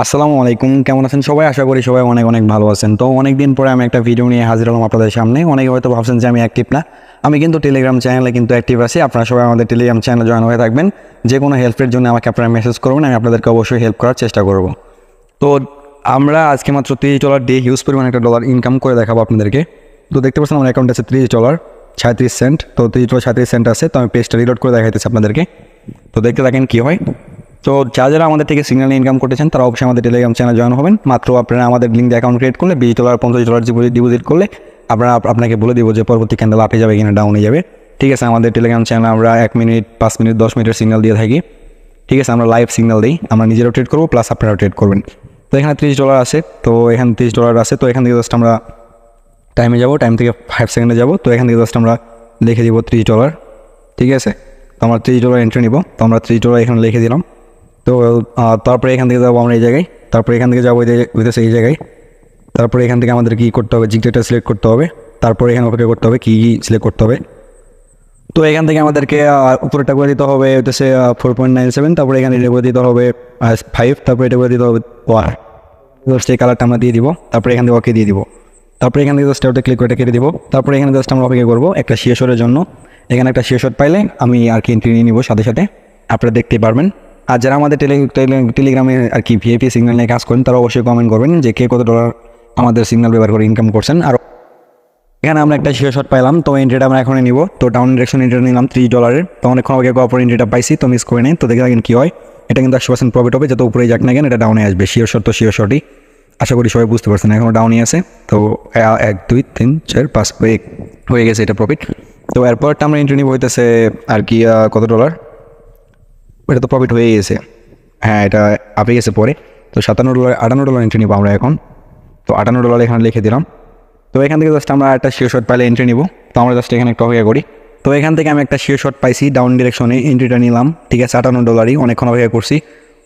আসসালামু আলাইকুম, কেমন আছেন সবাই? আশা করি সবাই অনেক অনেক ভালো আছেন। তো অনেক দিন পরে আমি একটা ভিডিও নিয়ে হাজির হলাম আপনাদের সামনে। অনেকে হয়তো ভাবছেন যে আমি অ্যাক্টিভ না। আমি কিন্তু টেলিগ্রাম চ্যানেলে কিন্তু অ্যাক্টিভ আছি। আপনারা সবাই আমাদের টেলিগ্রাম চ্যানেলে জয়েন হয়ে থাকবেন। যে কোনো হেল্পের জন্য আমাকে আপনারা মেসেজ করবেন, আমি আপনাদেরকে অবশ্যই হেল্প করার চেষ্টা করব। তো আমরা আজকে মাত্র $30 দিয়ে হিউজ পরিমাণ একটা ডলার ইনকাম করে দেখাবো আপনাদেরকে। তো দেখতে পাচ্ছেন আমার অ্যাকাউন্ট আছে $30.37। তো $30.37 আছে। তো আমি পেজটা রিলোড করে দেখাইতেছি আপনাদেরকে। তো দেখতে থাকেন কী হয়। তো যারা আমাদের থেকে সিগন্যাল ইনকাম করতেছেন তারা অবশ্যই আমাদের টেলিগ্রাম চ্যানেল জয়েন হবেন। মাত্র আপনারা আমাদের লিঙ্ক দিয়ে অ্যাকাউন্ট ক্রিয়েট করলে $20 $50 ডিপোজিট করলে আপনাকে বলে দেবো যে পরবর্তী ক্যান্ডেল আপে যাবে কিনা ডাউনে যাবে। ঠিক আছে, আমাদের টেলিগ্রাম চ্যানেলে আমরা 1 মিনিট 5 মিনিট 10 মিনিটের সিগন্যাল দিয়ে থাকি। ঠিক আছে, আমরা লাইভ সিগন্যাল দিই, আমরা নিজেরাও ট্রেড করবো প্লাস আপনারাও ট্রেড করবেন। তো এখানে $30 আছে। তো এখানে $30 আছে। তো এখান থেকে জাস্ট আমরা টাইমে যাবো, টাইম থেকে 5 সেকেন্ডে যাবো। তো এখান থেকে জাস্ট আমরা লিখে দিব $30। ঠিক আছে, তো আমরা $30 এন্ট্রি নিব। তো আমরা $30 এখানে লিখে দিলাম। তো তারপরে এখান থেকে যাবো আমরা এই জায়গায়। তারপরে এখান থেকে যাবো হইতেছে এই জায়গায়। তারপরে এখান থেকে আমাদের কী করতে হবে, জিগটা সিলেক্ট করতে হবে। তারপরে এখানে অপেক্ষা করতে হবে, কী সিলেক্ট করতে হবে। তো এখান থেকে আমাদেরকে উপরেটা করে দিতে হবে হইতেছে 4.97। তারপরে এখানে এটা করে দিতে হবে 5। তারপরে এটা করে দিতে হবে 1। জাস্ট এই কালারটা আমরা দিয়ে দিব। তারপরে এখান থেকে ওকে দিয়ে দিব। তারপরে এখানে জাস্ট ওটা ক্লিক করে কেটে দিব। তারপরে এখানে জাস্ট আমরা অপেক্ষা করবো একটা শেয়ার জন্য। এখানে একটা শেয়ার পাইলে আমি আর কি এন্ট্রি নিয়ে নিব সাথে সাথে, আপনারা দেখতে পারবেন। আর যারা আমাদের টেলিগ্রামে আর কি ভিআইপি সিগন্যাল নিয়ে কাজ করেন তারা অবশ্যই কমেন্ট করবেন যে কে কত ডলার আমাদের সিগন্যাল ব্যবহার করে ইনকাম করছেন। আর এখানে আমরা একটা শেয়ার পাইলাম। তো এন্ট্রিটা আমরা এখন নিব। তো ডাউন ডিরেকশন এন্ট্রি নিলাম $30। তো অনেকক্ষণ আগে অপর এন্ট্রিটা পাইছি, তো মিস করে নেই। তো দেখে থাকেন কী হয়। এটা কিন্তু 100% প্রফিট হবে, যত উপরে যাক না কেন এটা ডাউনে আসবে। শিওর শটই আশা করি সবাই বুঝতে পারছেন। এখনও ডাউনই আছে। তো 1 2 3 4 5 হয়ে গেছে এটা প্রফিট। তো এরপরটা আমরা এন্ট্রি নিব হইতেছে আর কি কত ডলার, এটা তো প্রফিট হয়ে গেছে। হ্যাঁ, এটা আপে গেছে পরে। তো $57 এন্ট্রি নিব আমরা এখন। তো $58 এখানে লিখে দিলাম। তো এখান থেকে জাস্ট আমরা একটা শিওর পাইলে এন্ট্রি নিব। তো আমরা জাস্ট এখানে একটা অপেক্ষা করি। তো এখান থেকে আমি একটা শিওর পাইছি, ডাউন ডিরেকশনে এন্ট্রিটা নিলাম। ঠিক আছে, $58। অনেকক্ষণ অপেক্ষা করছি,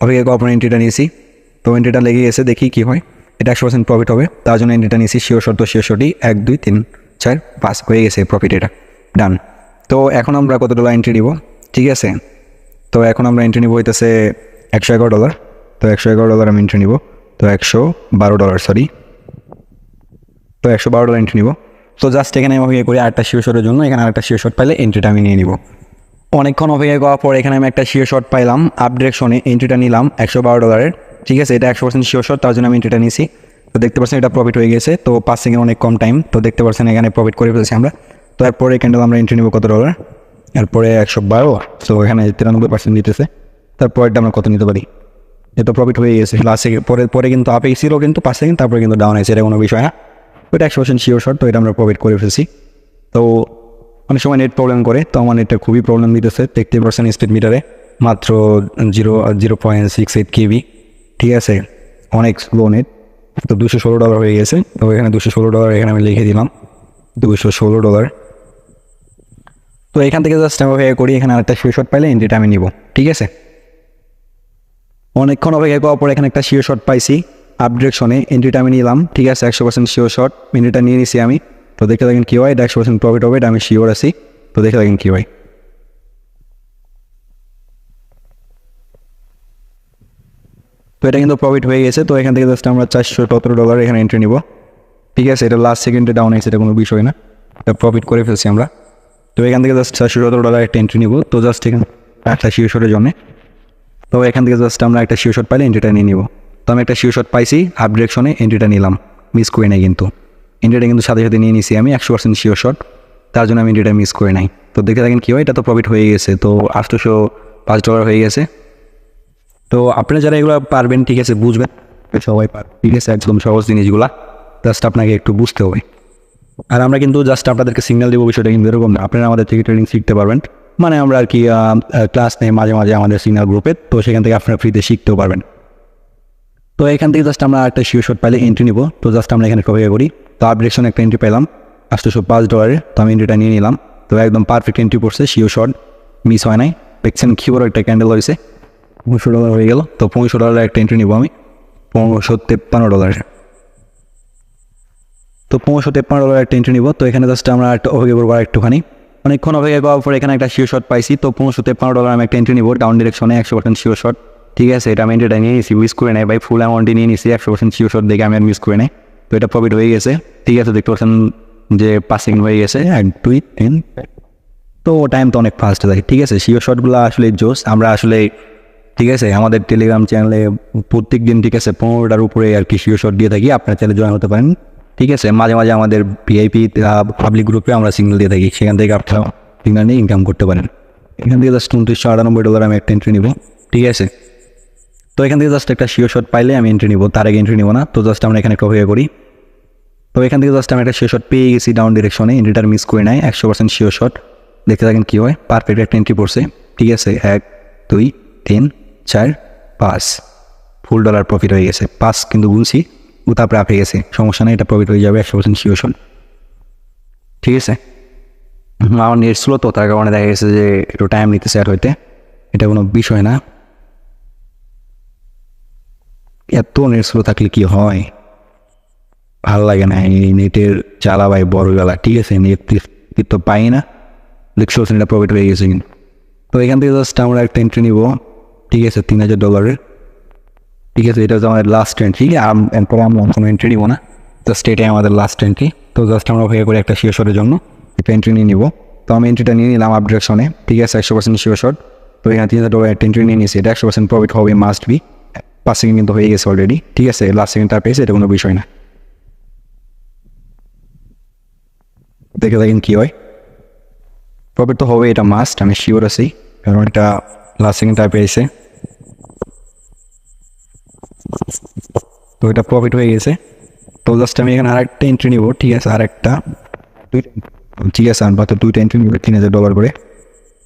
অপেক্ষা করার পর এন্ট্রিটা নিয়েছি। তো এন্ট্রিটা লেগে গেছে, দেখি কী হয়। এটা 100% প্রফিট হবে, তার জন্য এন্ট্রিটা নিয়েছি। শিওরশটই 1 2 3 4 5 হয়ে গেছে প্রফিট, এটা ডান। তো এখন আমরা কত ডলার এন্ট্রি নিব? ঠিক আছে, তো এখন আমরা এন্ট্রি নিব হইতেছে $111। তো $111 আমি এন্ট্রি নিব। তো $112 সরি। তো $112 এন্ট্রি নিব। তো জাস্ট এখানে আমি অপেক্ষা করি আরেকটা শিওর জন্য। এখানে আরেকটা শিওর পাইলে এন্ট্রিটা আমি নিয়ে নিব। অনেকক্ষণ অপেক্ষা করার পর এখানে আমি একটা শিওর পাইলাম, আপ ডিরেকশনে এন্ট্রিটা নিলাম $112। ঠিক আছে, এটা 100% শিওর, তার জন্য আমি এন্ট্রিটা নিয়েছি। তো দেখতে পাচ্ছেন এটা প্রফিট হয়ে গেছে। তো 5 সেকেন্ড অনেক কম টাইম। তো দেখতে পাচ্ছেন এখানে প্রফিট করে ফেলছি আমরা। তো এরপরে ক্যান্ডেল আমরা এন্ট্রি নিব কত ডলার, এরপরে 112। তো এখানে 93% দিতেছে। তারপরেটা আমরা কত নিতে পারি, এটা প্রফিট হয়ে গেছে লাস্ট সেকেন্ড। পরে কিন্তু আপে ছিল কিন্তু 5 সেকেন্ড, তারপরে কিন্তু ডাউন হয়েছে, এটা কোনো বিষয় না। ওইটা 100% শিওর। তো এটা আমরা প্রফিট করে ফেলছি। তো অনেক সময় নেট প্রবলেম করে, তো আমার নেটটা খুবই প্রবলেম দিতেছে। দেখতে পাচ্ছেন স্পিড মিটারে মাত্র 0.68 KB। ঠিক আছে, অনেক স্লো নেট। তো $216 হয়ে গেছে। তো এখানে $216 এখানে আমি লিখে দিলাম $216। তো এখান থেকে জাস্ট আমি অপেক্ষা করি, এখানে আরেকটা শিওর পাইলে এন্ট্রিটা আমি নিব। ঠিক আছে, অনেকক্ষণ অপেক্ষা করার পর এখানে একটা শিওর পাইছি, আপ ডিরেকশনে এন্ট্রিটা আমি নিলাম। ঠিক আছে, 100% শিওর এন্ট্রিটা নিয়ে নিছি আমি। তো দেখে থাকেন কী হয়, এটা 100% প্রফিট হবে, এটা আমি শিওর আছি। তো দেখে থাকেন কী হয়। তো এটা কিন্তু প্রফিট হয়ে গেছে। তো এখান থেকে জাস্ট আমরা $417 এখানে এন্ট্রি নিব। ঠিক আছে, এটা লাস্ট সেকেন্ডে ডাউন হয়েছে, এটা কোনো বিষয় না, এটা প্রফিট করে ফেলছি আমরা। তো এখান থেকে জাস্ট $417 একটা এন্ট্রি নিব। তো জাস্ট এখানে একটা শিওর জন্য। তো এখান থেকে জাস্ট আমরা একটা শিওর পাইলে এন্ট্রিটা নিয়ে নিব। তো আমি একটা শিওর পাইছি, আপ ডিরেকশনে এন্ট্রিটা নিলাম, মিস করে নাই কিন্তু। এন্ট্রিটা কিন্তু সাথে সাথে নিয়ে নিছি আমি 100% শিওর, তার জন্য আমি এন্ট্রিটা মিস করে নাই। তো দেখে থাকেন কী হয়, এটা তো প্রফিট হয়ে গেছে। তো $805 হয়ে গেছে। তো আপনারা যারা এগুলো পারবেন, ঠিক আছে, বুঝবেন, সবাই পারবে। ঠিক আছে, একদম সহজ জিনিসগুলা, জাস্ট আপনাকে একটু বুঝতে হবে। আর আমরা কিন্তু জাস্ট আপনাদেরকে সিগন্যাল দেবো, বিষয়টা কিন্তু এরকম না। আপনারা আমাদের থেকে ট্রেনিং শিখতে পারবেন, মানে আমরা আর কি ক্লাস নেই মাঝে মাঝে আমাদের সিগন্যাল গ্রুপে। তো সেখান থেকে আপনারা ফ্রিতে শিখতেও পারবেন। তো এখান থেকে জাস্ট আমরা একটা শিওর পাইলে এন্ট্রি নিব। তো জাস্ট আমরা এখানে অপেক্ষা করি। তো আপ ডিরেকশনে একটা এন্ট্রি পেলাম $805। তো আমি এন্ট্রিটা নিয়ে নিলাম। তো একদম পারফেক্ট এন্ট্রি পড়ছে, শিওর মিস হয় নাই। দেখছেন কী বড় একটা ক্যান্ডেল হয়েছে, $500 হয়ে গেল। তো $500 একটা এন্ট্রি নিব আমি, $553। তো $553 একটা এন্ট্রি নিব। তো এখানে জাস্ট আমরা একটা অপেক্ষা করবো আর একটুখানি। অনেকক্ষণ অপেক্ষা করার পর এখানে একটা শিওর পাইছি। তো $553 আমি একটা এন্ট্রি নিব, ডাউন ডিরেকশনে 100% শিওর। ঠিক আছে, এটা আমি এটা নিয়ে নিয়েছি, মিস করে নেই ভাই, ফুল অ্যামাউন্টে নিয়ে নিয়েছি 100% শিওর শট দেখে আমি আর মিস করে নেই। তো এটা প্রফিট হয়ে গেছে। ঠিক আছে, দেখতে পাচ্ছেন যে 5 সেকেন্ড হয়ে গেছে, 1 2 3। তো টাইম তো অনেক ফাস্ট যায়। ঠিক আছে, শিওর শটগুলো আসলে জোস। আমরা আসলে ঠিক আছে আমাদের টেলিগ্রাম চ্যানেলে প্রত্যেক দিন ঠিক আছে 15টার উপরে আর কি শিওর শট দিয়ে থাকি, আপনার চ্যানেলে জয়েন হতে পারেন। ঠিক আছে, মাঝে মাঝে আমাদের ভিআইপি পাবলিক গ্রুপে আমরা সিগন্যাল দিয়ে থাকি, সেখান থেকে আপনারা সিগন্যাল নিয়ে ইনকাম করতে পারেন। এখান থেকে জাস্ট $2998 আমি একটা এন্ট্রি নিব। ঠিক আছে, তো এখান থেকে জাস্ট একটা শিওর শট পাইলে আমি এন্ট্রি নিব, তার আগে এন্ট্রি নিব না। তো জাস্ট আমরা এখানে একটা অপেক্ষা করি। তো এখান থেকে জাস্ট আমি একটা শিওর শট পেয়ে গেছি ডাউন ডিরেকশনে, এন্ট্রিটার মিস করে নাই, 100% শিওর শট। দেখতে থাকেন কী হয়, পারফেক্ট একটা এন্ট্রি পড়ছে। ঠিক আছে, 1 2 3 4 5 ফুল ডলার প্রফিট হয়ে গেছে। 5 কিন্তু গুনছি, তারপরে আপে গেছে, সমস্যা নেই, এটা প্রফিট হয়ে যাবে 100% শিওর শট। ঠিক আছে, আমার নেট স্লো তো, তার কারণে দেখা গেছে যে একটু টাইম নিতেছে আর হইতে, এটা কোনো বিষয় না। এত নেট স্লো থাকলে কি হয়, ভালো লাগে না এই নেটের জ্বালা ভাই, বড় জ্বালা। ঠিক আছে, নেট তো পাই না, দেখছো এটা প্রফিট হয়ে গেছে কিন্তু। তো এখান থেকে জাস্ট আমরা একটা এন্ট্রি নিব। ঠিক আছে, $3000। ঠিক আছে, এটা হচ্ছে আমাদের লাস্ট এন্ট্রি, এরপরে আমরা কোনো এন্ট্রি নিব না, জাস্ট এটাই আমাদের লাস্ট এন্ট্রি। তো জাস্ট আমরা অপেক্ষা করে একটা শিওর শটের জন্য একটা এন্ট্রি নিয়ে নিব। তো আমি এন্ট্রিটা নিয়ে নিলাম আপ ডিরেকশনে। ঠিক আছে, 100% শিওর শট। তো এখানে $3000 একটা এন্ট্রি নিয়ে নিয়েছি, এটা 100% প্রফিট হবে, মাস্ট বি। 5 সেকেন্ড কিন্তু হয়ে গেছে অলরেডি। ঠিক আছে, লাস্ট সেকেন্ডটা পেয়েছে, এটা কোনো বিষয় না। দেখে দেখেন কী হয়, প্রফিট তো হবে, এটা মাস্ট, আমি শিওর আছি, কারণ এটা লাস্ট সেকেন্ডটা পেয়েছে। তো এটা প্রফিট হয়ে গেছে। তো জাস্ট আমি এখানে আরেকটা এন্ট্রি নিব। ঠিক আছে, আরেকটা দুইটা। ঠিক আছে, আমরা তো 2টা এন্ট্রি নিব $3000 করে।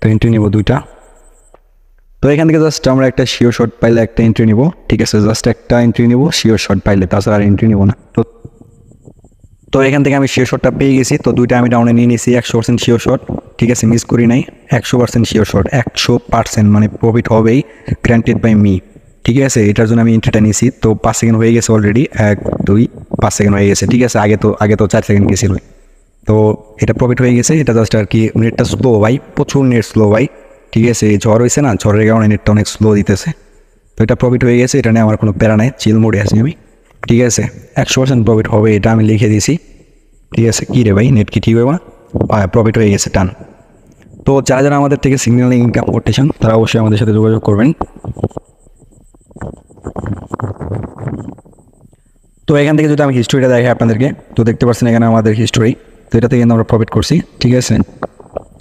তো এন্ট্রি নিব 2টা। তো এখান থেকে জাস্ট আমরা একটা শিওর শট পাইলে একটা এন্ট্রি নিব। ঠিক আছে, জাস্ট একটা এন্ট্রি নিব শিওর শট পাইলে, তাছাড়া আর এন্ট্রি নিব না। তো এখান থেকে আমি শিওর শটটা পেয়ে গেছি। তো 2টা আমি ডাউনে নিয়ে নিয়েছি, 100% শিওর শট। ঠিক আছে, মিস করি নাই, 100% শিওর শট, 100% মানে প্রফিট হবেই, গ্রান্টেড বাই মি। ঠিক আছে, এটার জন্য আমি এন্ট্রিটা নিয়েছি। তো 5 সেকেন্ড হয়ে গেছে অলরেডি, 1 2 5 সেকেন্ড হয়ে গেছে। ঠিক আছে, আগে তো 4 সেকেন্ড গেছিল। তো এটা প্রফিট হয়ে গেছে। এটা জাস্ট আর কি নেটটা স্লো ভাই, প্রচুর নেট স্লো ভাই। ঠিক আছে, এই ঝড় হয়েছে না, ঝড়ের কারণে নেটটা অনেক স্লো দিতেছে। তো এটা প্রফিট হয়ে গেছে, এটা নিয়ে আমার কোনো প্যারা নাই, চিল মোডে আছি আমি। ঠিক আছে, 100% প্রফিট হবে, এটা আমি লিখে দিয়েছি। ঠিক আছে, কী রে ভাই, নেট কি ঠিক হবে না? প্রফিট হয়ে গেছে, টান। তো যারা যারা আমাদের থেকে সিগন্যাল ইনকাম করতে চান, তারা অবশ্যই আমাদের সাথে যোগাযোগ করবেন। তো এখান থেকে যদি আমি হিস্ট্রিটা দেখাই আপনাদেরকে, তো দেখতে পাচ্ছেন এখানে আমাদের হিস্ট্রি। তো এটা থেকে কিন্তু আমরা প্রফিট করছি। ঠিক আছে,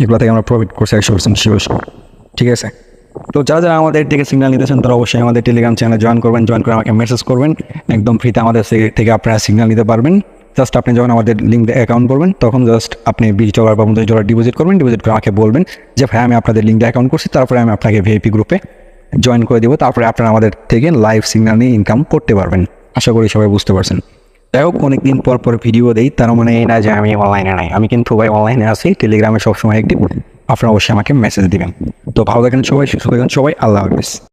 এগুলো থেকে আমরা প্রফিট করছি 100% শিওর। ঠিক আছে, তো যারা যারা আমাদের থেকে সিগন্যাল নিতেছেন, তারা অবশ্যই আমাদের টেলিগ্রাম চ্যানেলে জয়েন করবেন, জয়েন করে আমাকে মেসেজ করবেন, একদম ফ্রিতে আমাদের থেকে আপনারা সিগন্যাল নিতে পারবেন। জাস্ট আপনি যখন আমাদের লিঙ্ক অ্যাকাউন্ট করবেন, তখন জাস্ট আপনি $20 বা $50 ডিপোজিট করবেন, ডিপোজিট করে আমাকে বলবেন যে ভাই আমি আপনাদের লিঙ্কটা অ্যাকাউন্ট করছি, তারপরে আমি আপনাকে ভিআইপি গ্রুপে জয়েন করে দেবো, তারপরে আপনারা আমাদের থেকে লাইভ সিগন্যাল নিয়ে ইনকাম করতে পারবেন। আশা করি সবাই বুঝতে পারছেন। যাই হোক, অনেকদিন পর ভিডিও দেই, তার মানে এই না যে আমি অনলাইনে নাই, আমি কিন্তু ভাই অনলাইনে আছি, টেলিগ্রামে সবসময় অ্যাক্টিভ। আপনারা অবশ্যই আমাকে মেসেজ দিবেন। তো ভালো থাকেন সবাই, সুস্থ থাকেন সবাই, আল্লাহ হাফিজ।